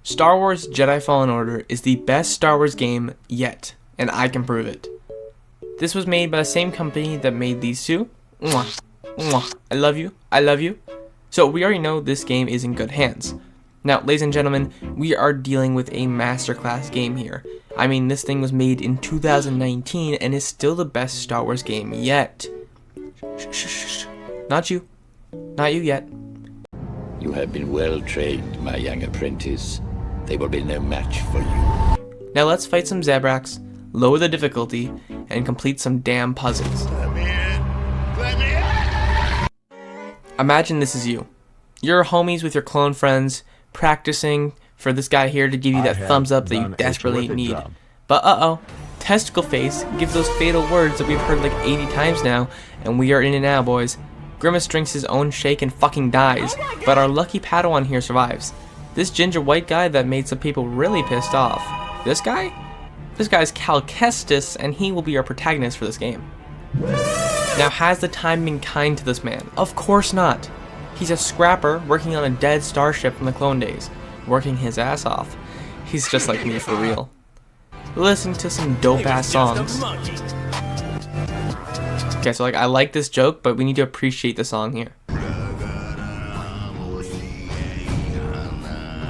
Star Wars Jedi Fallen Order is the best Star Wars game yet, and I can prove it. This was made by the same company that made these two. Mwah. Mwah. I love you. I love you. So we already know this game is in good hands. Now, ladies and gentlemen, we are dealing with a masterclass game here. I mean, this thing was made in 2019 and is still the best Star Wars game yet. Shh, shh, shh, shh. Not you. Not you yet. You have been well trained, my young apprentice. They will be no match for you. Now let's fight some Zebraks, lower the difficulty, and complete some damn puzzles. Let me in. Let me in. Imagine this is you. You're homies with your clone friends, practicing for this guy here to give you that thumbs up that you desperately need. But uh-oh, Testicle Face gives those fatal words that we've heard like 80 times now, and we are in it now, boys. Grimace drinks his own shake and fucking dies, but our lucky Padawan here survives. This ginger white guy that made some people really pissed off. This guy? This guy's Cal Kestis, and he will be our protagonist for this game. Now, has the time been kind to this man? Of course not. He's a scrapper working on a dead starship from the clone days, working his ass off. He's just like me for real. Listening to some dope ass songs. Okay, so like I like this joke, but we need to appreciate the song here.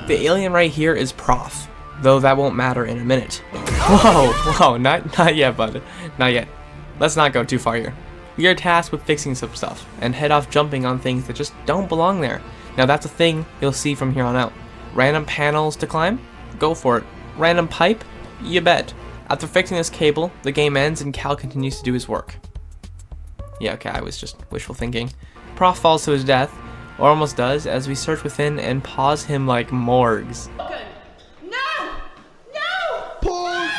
The alien right here is Prof, though that won't matter in a minute. Whoa, not yet, bud. Not yet. Let's not go too far here. We are tasked with fixing some stuff, and head off jumping on things that just don't belong there. Now that's a thing you'll see from here on out. Random panels to climb? Go for it. Random pipe? You bet. After fixing this cable, the game ends and Cal continues to do his work. Yeah, okay, I was just wishful thinking. Prof falls to his death, or almost does, as we search within and pause him like morgues. No! No!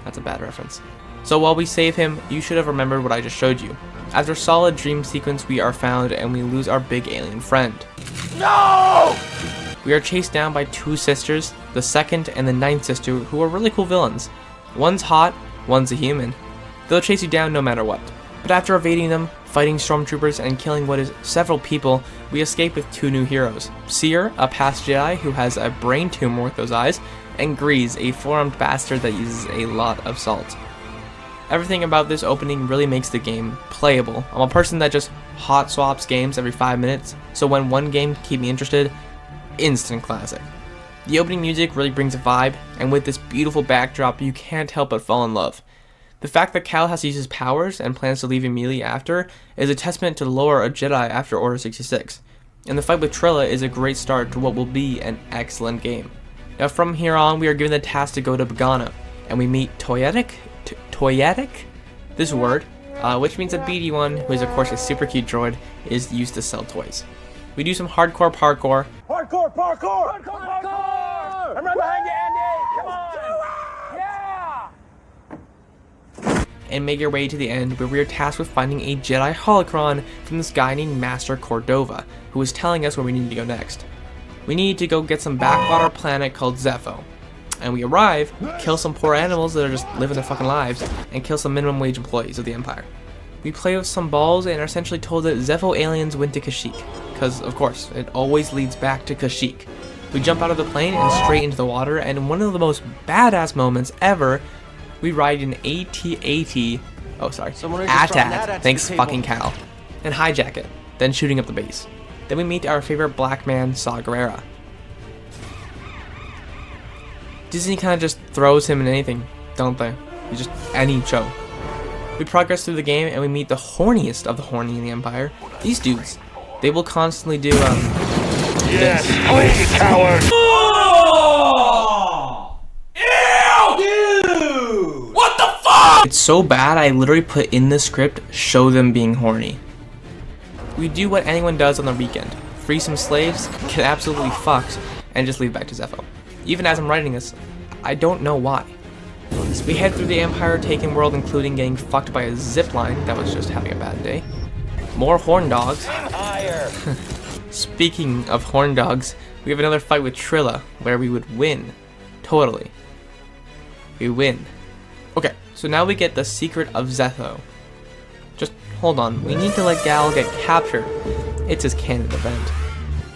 That's a bad reference. So while we save him, you should have remembered what I just showed you. After a solid dream sequence, we are found and we lose our big alien friend. No! We are chased down by two sisters, the second and the ninth sister, who are really cool villains. One's hot, one's a human. They'll chase you down no matter what. But after evading them, fighting stormtroopers, and killing what is several people, we escape with two new heroes. Seer, a past Jedi who has a brain tumor with those eyes, and Grease, a four-armed bastard that uses a lot of salt. Everything about this opening really makes the game playable. I'm a person that just hot swaps games every 5 minutes, so when one game can keep me interested, instant classic. The opening music really brings a vibe, and with this beautiful backdrop, you can't help but fall in love. The fact that Cal has to use his powers and plans to leave immediately after is a testament to the lore of Jedi after Order 66, and the fight with Trilla is a great start to what will be an excellent game. Now from here on, we are given the task to go to Bogana, and we meet Toyetic? This word, which means that BD1, who is of course a super cute droid, is used to sell toys. We do some hardcore parkour. Parkour! Parkour! Parkour! I'm right behind you, Andy! Come on! Yeah! And make your way to the end, where we are tasked with finding a Jedi holocron from this guy named Master Cordova, who is telling us where we need to go next. We need to go get some backwater planet called Zepho. And we arrive, kill some poor animals that are just living their fucking lives, and kill some minimum wage employees of the Empire. We play with some balls and are essentially told that Zepho aliens went to Kashyyyk, because of course, it always leads back to Kashyyyk. We jump out of the plane and straight into the water, and in one of the most badass moments ever, we ride an AT-AT, AT-AT, thanks fucking Cal, and hijack it, then shooting up the base. Then we meet our favorite black man, Saw Gerrera. Disney kind of just throws him in anything, don't they? He's just any show. We progress through the game and we meet the horniest of the horny in the Empire. These dudes, they will constantly do Yes, please, coward! Oh! Ew! Dude! What the fuck? It's so bad I literally put in the script, show them being horny. We do what anyone does on the weekend. Free some slaves, get absolutely fucked, and just leave back to Zepho. Even as I'm writing this, I don't know why. We head through the Empire taken world, including getting fucked by a zipline that was just having a bad day. More horn dogs. Speaking of horn dogs, we have another fight with Trilla, where we would win. Totally. We win. Okay, so now we get the secret of Zepho. Just hold on, we need to let Gal get captured. It's his canon event.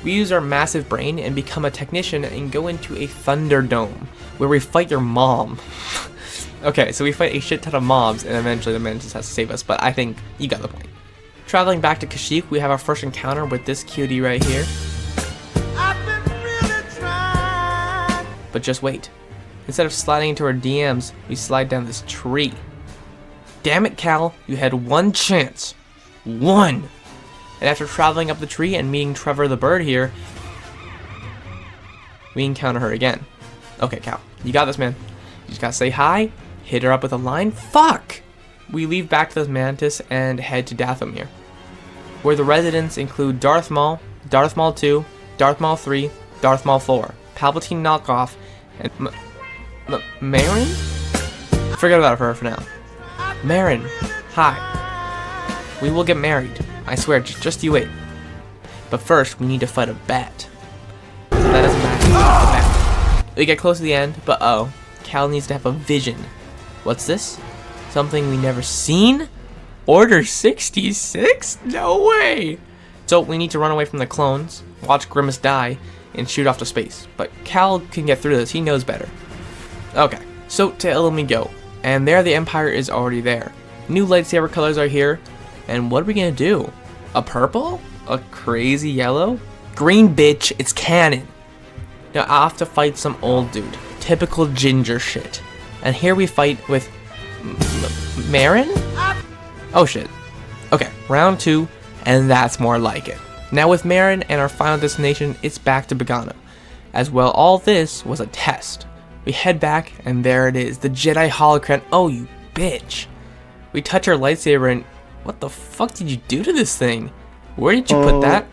We use our massive brain and become a technician and go into a Thunderdome, where we fight your mom. Okay, so we fight a shit ton of mobs, and eventually the Mantis has to save us, but I think you got the point. Traveling back to Kashyyyk, we have our first encounter with this cutie right here. But just wait. Instead of sliding into our DMs, we slide down this tree. Damn it, Cal, you had one chance. One! And after traveling up the tree and meeting Trevor the bird here, we encounter her again. Okay, Cal, you got this, man. You just gotta say hi, hit her up with a line, fuck! We leave back to the Mantis and head to Dathomir, where the residents include Darth Maul, Darth Maul 2, Darth Maul 3, Darth Maul 4, Palpatine knockoff, and Marin? Forget about her for now. Marin, hi. We will get married. I swear, just you wait. But first, we need to fight a bat. So that doesn't matter. The bat. We get close to the end, but oh, Cal needs to have a vision. What's this? Something we never seen? Order 66? No way! So we need to run away from the clones, watch Grimace die, and shoot off to space. But Cal can get through this, he knows better. Okay, so to Ilum we go. And there the Empire is already there. New lightsaber colors are here. And what are we gonna do? A purple? A crazy yellow? Green, bitch, it's canon. Now I have to fight some old dude. Typical ginger shit. And here we fight with Marin? Oh shit. Okay, round 2, and that's more like it. Now with Marin and our final destination, it's back to Bogano. As well, all this was a test. We head back, and there it is, the Jedi holocron. Oh, you bitch. We touch our lightsaber and... What the fuck did you do to this thing? Where did you put that?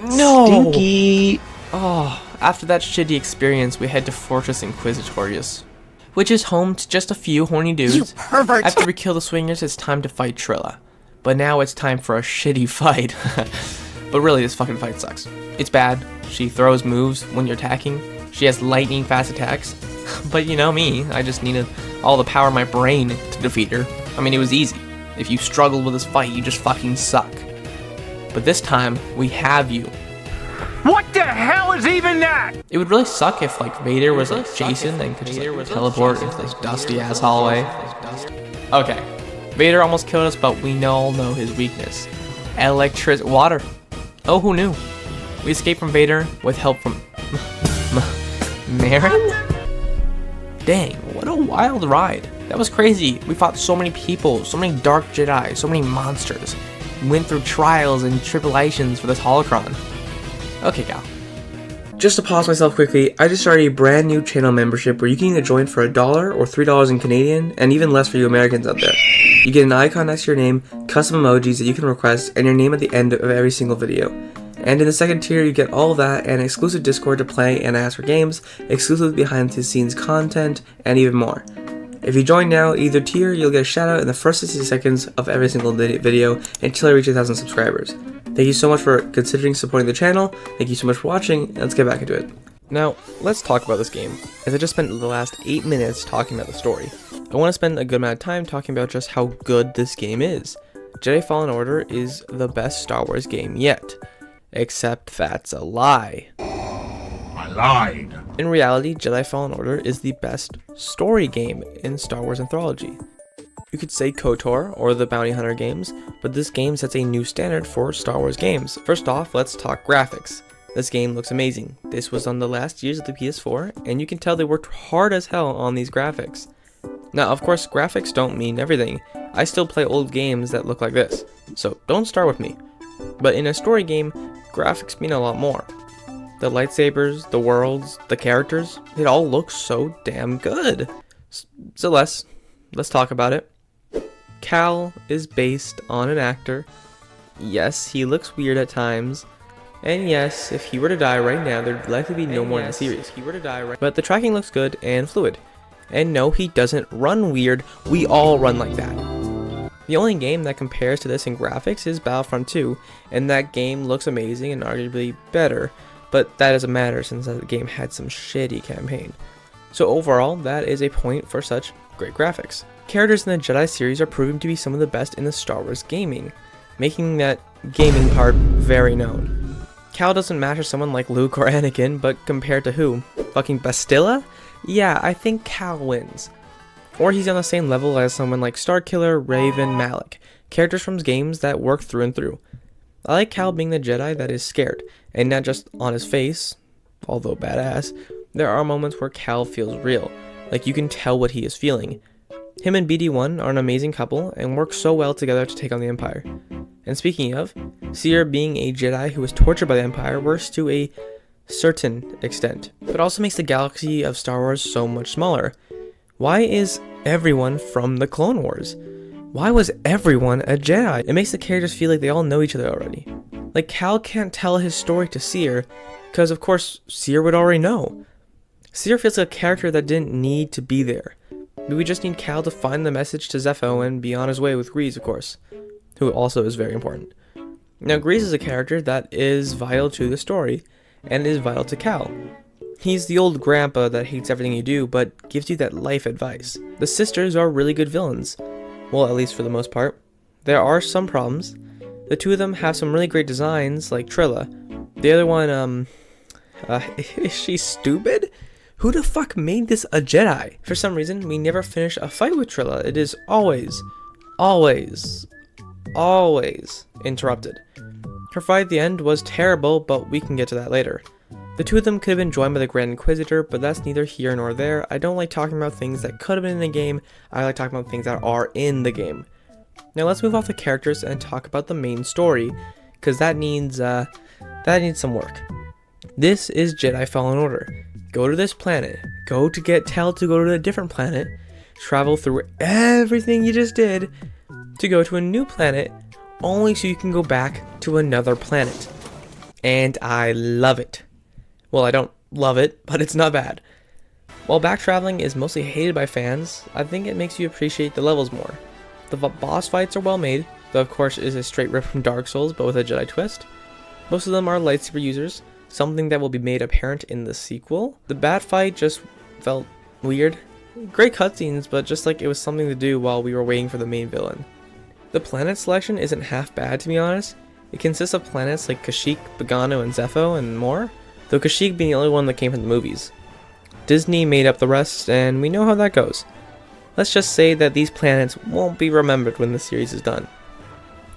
No! Stinky! Oh, after that shitty experience, we head to Fortress Inquisitors, which is home to just a few horny dudes. You pervert! After we kill the swingers, it's time to fight Trilla. But now it's time for a shitty fight. But really, this fucking fight sucks. It's bad. She throws moves when you're attacking. She has lightning fast attacks. But you know me, I just needed all the power of my brain to defeat her. I mean, it was easy. If you struggled with this fight, you just fucking suck. But this time, we have you. What the hell is even that? It would really suck if, like, Vader was like Jason and could just like, teleport into this dusty-ass hallway. Okay. Vader almost killed us, but we all know his weakness. Water. Oh, who knew? We escaped from Vader with help from... Marin? Dang, what a wild ride. That was crazy. We fought so many people, so many dark Jedi, so many monsters. We went through trials and tribulations for this holocron. Okay, Cal. Just to pause myself quickly, I just started a brand new channel membership where you can either join for $1 or $3 in Canadian, and even less for you Americans out there. You get an icon next to your name, custom emojis that you can request, and your name at the end of every single video. And in the second tier, you get all of that and exclusive Discord to play and ask for games, exclusive behind the scenes content, and even more. If you join now, either tier, you'll get a shout out in the first 60 seconds of every single video until I reach 1,000 subscribers. Thank you so much for considering supporting the channel, thank you so much for watching, and let's get back into it. Now, let's talk about this game, as I just spent the last 8 minutes talking about the story. I want to spend a good amount of time talking about just how good this game is. Jedi Fallen Order is the best Star Wars game yet. Except that's a lie. I lied. In reality, Jedi Fallen Order is the best story game in Star Wars anthology. You could say KOTOR or the Bounty Hunter games, but this game sets a new standard for Star Wars games. First off, let's talk graphics. This game looks amazing. This was on the last years of the PS4, and you can tell they worked hard as hell on these graphics. Now, of course, graphics don't mean everything. I still play old games that look like this, so don't start with me. But in a story game, graphics mean a lot more. The lightsabers, the worlds, the characters, it all looks so damn good. So let's talk about it. Cal is based on an actor. Yes, he looks weird at times. And yes, if he were to die right now, there'd likely be no more in the series. But the tracking looks good and fluid. And no, he doesn't run weird. We all run like that. The only game that compares to this in graphics is Battlefront 2, and that game looks amazing and arguably better, but that doesn't matter since that game had some shitty campaign. So overall, that is a point for such great graphics. Characters in the Jedi series are proving to be some of the best in the Star Wars gaming, making that gaming part very known. Cal doesn't matter someone like Luke or Anakin, but compared to who? Fucking Bastilla? Yeah, I think Cal wins. Or he's on the same level as someone like Starkiller, Raven, Malik, characters from games that work through and through. I like Cal being the Jedi that is scared, and not just on his face, although badass. There are moments where Cal feels real, like you can tell what he is feeling. Him and BD-1 are an amazing couple and work so well together to take on the Empire. And speaking of, Cere being a Jedi who was tortured by the Empire works to a certain extent, but also makes the galaxy of Star Wars so much smaller. Why is everyone from the Clone Wars? Why was everyone a Jedi? It makes the characters feel like they all know each other already. Like Cal can't tell his story to Cere, because of course Cere would already know. Cere feels like a character that didn't need to be there. We just need Cal to find the message to Zepho and be on his way with Grease, of course, who also is very important. Now, Grease is a character that is vital to the story, and is vital to Cal. He's the old grandpa that hates everything you do, but gives you that life advice. The sisters are really good villains. Well, at least for the most part. There are some problems. The two of them have some really great designs, like Trilla. The other one, is she stupid? Who the fuck made this a Jedi? For some reason, we never finish a fight with Trilla. It is always interrupted. Her fight at the end was terrible, but we can get to that later. The two of them could have been joined by the Grand Inquisitor, but that's neither here nor there. I don't like talking about things that could have been in the game. I like talking about things that are in the game. Now let's move off the characters and talk about the main story, because that needs some work. This is Jedi Fallen Order. Go to this planet. Go to get Tell to go to a different planet. Travel through everything you just did to go to a new planet, only so you can go back to another planet. And I love it. Well, I don't love it, but it's not bad. While back traveling is mostly hated by fans, I think it makes you appreciate the levels more. The boss fights are well made, though of course it is a straight rip from Dark Souls, but with a Jedi twist. Most of them are lightsaber users, something that will be made apparent in the sequel. The bat fight just felt weird. Great cutscenes, but just like it was something to do while we were waiting for the main villain. The planet selection isn't half bad, to be honest. It consists of planets like Kashyyyk, Bogano, and Zepho, and more, though Kashyyyk being the only one that came from the movies. Disney made up the rest, and we know how that goes. Let's just say that these planets won't be remembered when the series is done.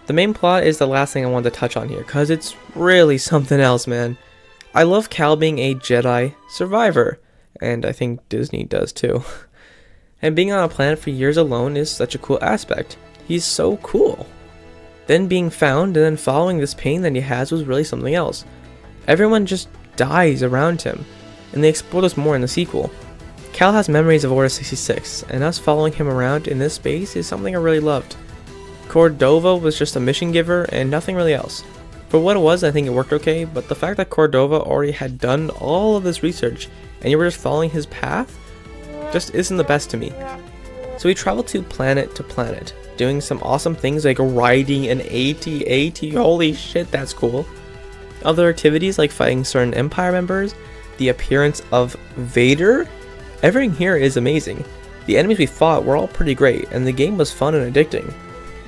The main plot is the last thing I wanted to touch on here, cause it's really something else, man. I love Cal being a Jedi survivor, and I think Disney does too. And being on a planet for years alone is such a cool aspect. He's so cool. Then being found and then following this pain that he has was really something else. Everyone just dies around him, and they explore this more in the sequel. Cal has memories of Order 66, and us following him around in this space is something I really loved. Cordova was just a mission giver and nothing really else. For what it was, I think it worked okay, but the fact that Cordova already had done all of this research and you were just following his path just isn't the best to me. So we traveled to planet, doing some awesome things like riding an AT-AT, holy shit, that's cool. Other activities like fighting certain Empire members, the appearance of Vader. Everything here is amazing. The enemies we fought were all pretty great, and the game was fun and addicting.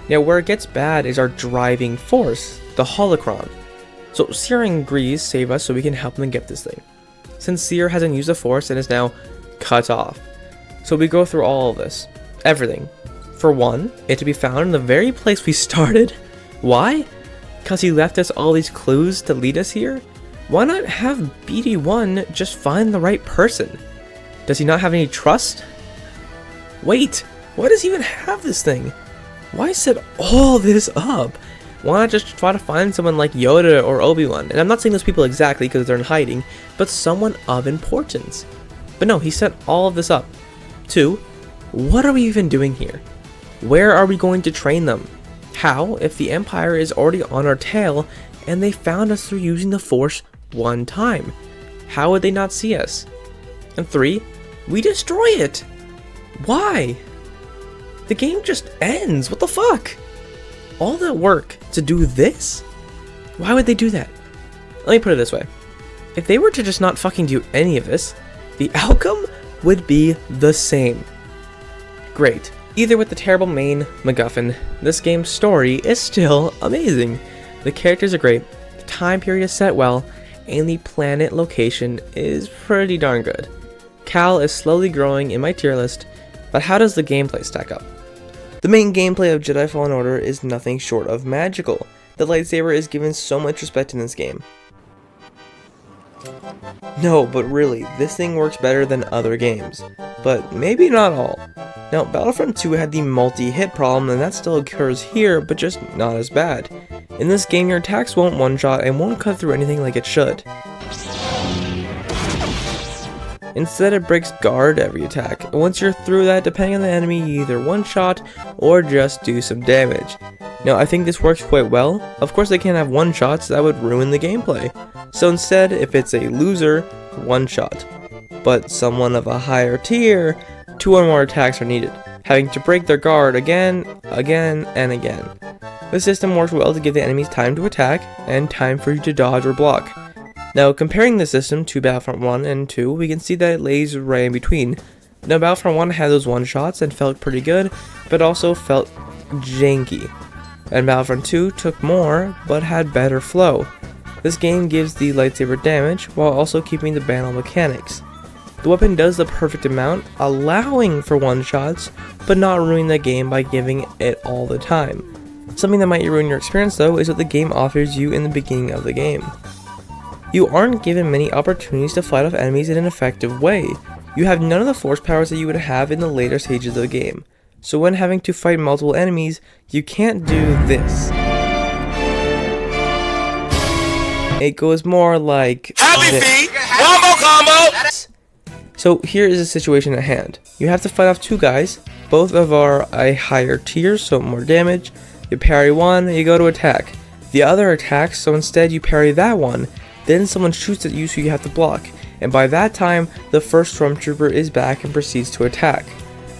Now where it gets bad is our driving force, the holocron. So Cere and Grease save us so we can help them get this thing, since Cere hasn't used the force and is now cut off. So we go through all of this, everything. For one, it to be found in the very place we started. Why? Because he left us all these clues to lead us here? Why not have BD-1 just find the right person? Does he not have any trust? Wait, why does he even have this thing? Why set all this up? Why not just try to find someone like Yoda or Obi-Wan? And I'm not saying those people exactly because they're in hiding, but someone of importance. But no, he set all of this up. 2, what are we even doing here? Where are we going to train them? How if the Empire is already on our tail and they found us through using the Force one time? How would they not see us? And 3, we destroy it. Why? The game just ends. What the fuck? All that work to do this? Why would they do that? Let me put it this way. If they were to just not fucking do any of this, the outcome would be the same. Great. Either with the terrible main MacGuffin, this game's story is still amazing. The characters are great, time period is set well, and the planet location is pretty darn good. Cal is slowly growing in my tier list, but how does the gameplay stack up? The main gameplay of Jedi Fallen Order is nothing short of magical. The lightsaber is given so much respect in this game. No, but really, this thing works better than other games. But maybe not all. Now, Battlefront 2 had the multi-hit problem, and that still occurs here, but just not as bad. In this game, your attacks won't one-shot and won't cut through anything like it should. Instead, it breaks guard every attack, and once you're through that, depending on the enemy, you either one-shot or just do some damage. Now, I think this works quite well. Of course, they can't have one-shots, that would ruin the gameplay. So instead, if it's a loser, one-shot. But someone of a higher tier, 2 or more attacks are needed, having to break their guard again, and again. This system works well to give the enemies time to attack, and time for you to dodge or block. Now, comparing the system to Battlefront 1 and 2, we can see that it lays right in between. Now, Battlefront 1 had those one-shots and felt pretty good, but also felt janky. And Battlefront 2 took more, but had better flow. This game gives the lightsaber damage, while also keeping the banal mechanics. The weapon does the perfect amount, allowing for one-shots, but not ruining the game by giving it all the time. Something that might ruin your experience, though, is what the game offers you in the beginning of the game. You aren't given many opportunities to fight off enemies in an effective way. You have none of the force powers that you would have in the later stages of the game. So when having to fight multiple enemies, you can't do this. It goes more like Happy feet! Combo combo! So here is the situation at hand. You have to fight off 2 guys, both of are a higher tier, so more damage. You parry one, you go to attack. The other attacks, so instead you parry that one, then someone shoots at you so you have to block. And by that time, the first stormtrooper is back and proceeds to attack.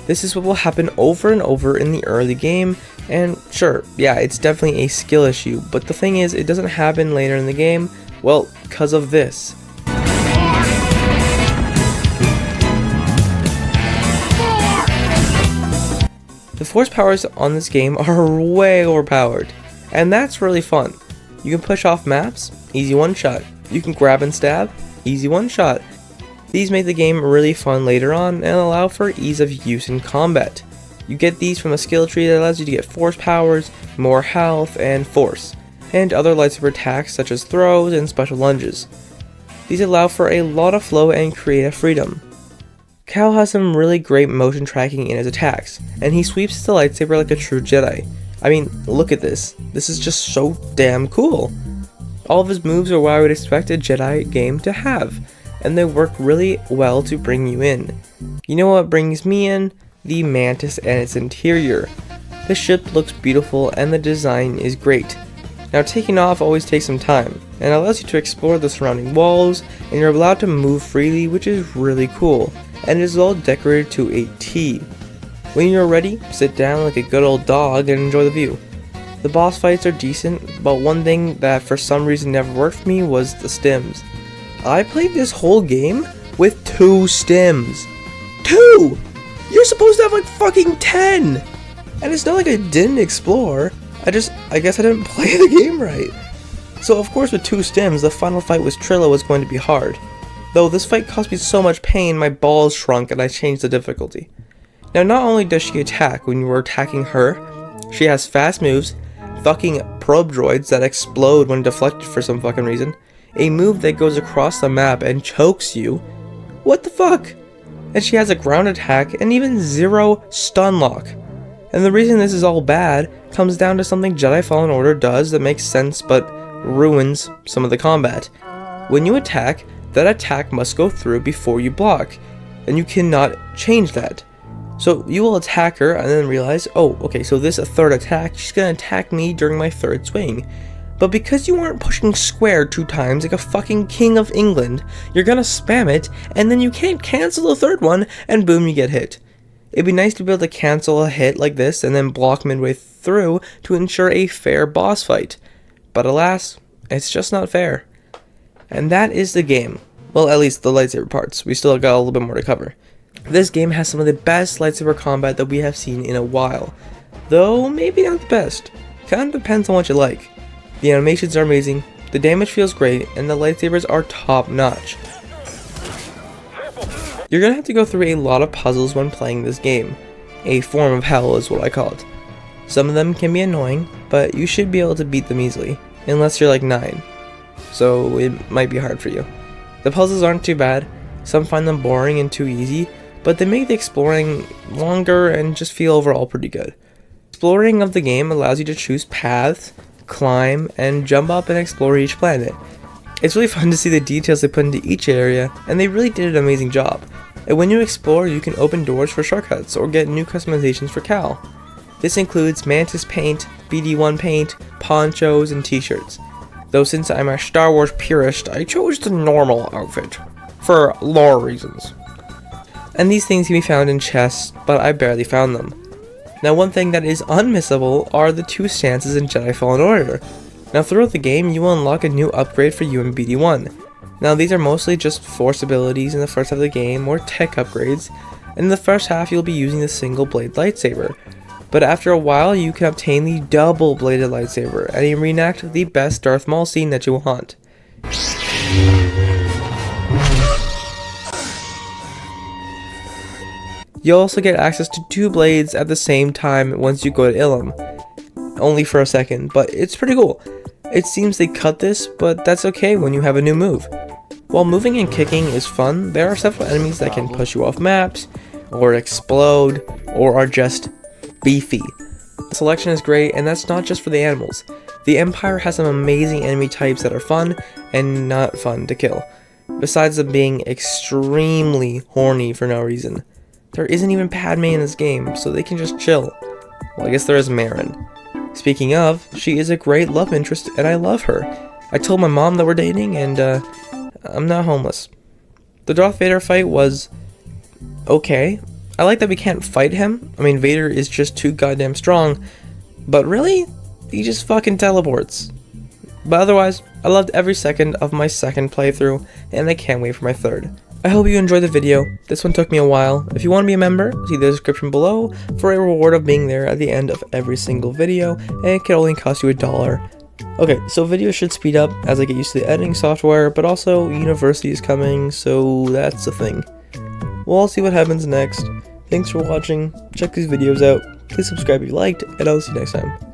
This is what will happen over and over in the early game, and sure, yeah, it's definitely a skill issue, but the thing is, it doesn't happen later in the game, well, because of this. The force powers on this game are way overpowered, and that's really fun. You can push off maps, easy one-shot. You can grab and stab, easy one-shot. These make the game really fun later on and allow for ease of use in combat. You get these from a skill tree that allows you to get force powers, more health, and force, and other lightsaber attacks such as throws and special lunges. These allow for a lot of flow and creative freedom. Cal has some really great motion tracking in his attacks, and he sweeps the lightsaber like a true Jedi. I mean, look at this. This is just so damn cool. All of his moves are what I would expect a Jedi game to have, and they work really well to bring you in. You know what brings me in? The Mantis and its interior. The ship looks beautiful and the design is great. Now, taking off always takes some time, and allows you to explore the surrounding walls, and you're allowed to move freely, which is really cool, and it is all decorated to a T. When you're ready, sit down like a good old dog and enjoy the view. The boss fights are decent, but one thing that for some reason never worked for me was the stims. I played this whole game with 2 stims. 2! You're supposed to have like fucking 10! And it's not like I didn't explore, I guess I didn't play the game right. So of course with 2 stims, the final fight with Trilla was going to be hard. Though this fight caused me so much pain, my balls shrunk and I changed the difficulty. Now, not only does she attack when you are attacking her, she has fast moves, fucking probe droids that explode when deflected for some fucking reason, a move that goes across the map and chokes you. What the fuck? And she has a ground attack and even 0 stun lock. And the reason this is all bad comes down to something Jedi Fallen Order does that makes sense but ruins some of the combat. When you attack, that attack must go through before you block, and you cannot change that. So you will attack her and then realize, oh, okay, so this is a 3rd attack, she's gonna attack me during my 3rd swing. But because you aren't pushing square 2 times like a fucking king of England, you're gonna spam it, and then you can't cancel the 3rd one, and boom, you get hit. It'd be nice to be able to cancel a hit like this and then block midway through to ensure a fair boss fight. But alas, it's just not fair. And that is the game. Well, at least the lightsaber parts. We still got a little bit more to cover. This game has some of the best lightsaber combat that we have seen in a while. Though, maybe not the best. Kinda depends on what you like. The animations are amazing, The damage feels great, and the lightsabers are top notch. You're gonna have to go through a lot of puzzles when playing this game. A form of hell is what I call it. Some of them can be annoying, but you should be able to beat them easily, unless you're like 9. So it might be hard for you. The puzzles aren't too bad. Some find them boring and too easy, but they make the exploring longer and just feel overall pretty good. Exploring of the game allows you to choose paths, climb, and jump up and explore each planet. It's really fun to see the details they put into each area, and they really did an amazing job. And when you explore, you can open doors for shortcuts or get new customizations for Cal. This includes Mantis paint, BD1 paint, ponchos, and t-shirts. Though since I'm a Star Wars purist, I chose the normal outfit, for lore reasons. And these things can be found in chests, but I barely found them. Now one thing that is unmissable are the 2 stances in Jedi Fallen Order. Now throughout the game, you will unlock a new upgrade for you in BD1. Now these are mostly just force abilities in the first half of the game, or tech upgrades, and in the first half you'll be using the single blade lightsaber. But after a while you can obtain the double bladed lightsaber, and you reenact the best Darth Maul scene that you want. You'll also get access to 2 blades at the same time once you go to Ilum. Only for a second, but it's pretty cool. It seems they cut this, but that's okay when you have a new move. While moving and kicking is fun, there are several enemies that can push you off maps, or explode, or are just beefy. The selection is great, and that's not just for the animals. The Empire has some amazing enemy types that are fun and not fun to kill, besides them being extremely horny for no reason. There isn't even Padme in this game, so they can just chill. Well, I guess there is Marin. Speaking of, she is a great love interest, and I love her. I told my mom that we're dating, and I'm not homeless. The Darth Vader fight was okay. I like that we can't fight him. I mean, Vader is just too goddamn strong, but really, he just fucking teleports. But otherwise, I loved every second of my second playthrough, and I can't wait for my third. I hope you enjoyed the video. This one took me a while. If you want to be a member, see the description below for a reward of being there at the end of every single video, and it can only cost you $1. Okay, so videos should speed up as I get used to the editing software, but also university is coming, so that's the thing. We'll all see what happens next. Thanks for watching, check these videos out, please subscribe if you liked, and I'll see you next time.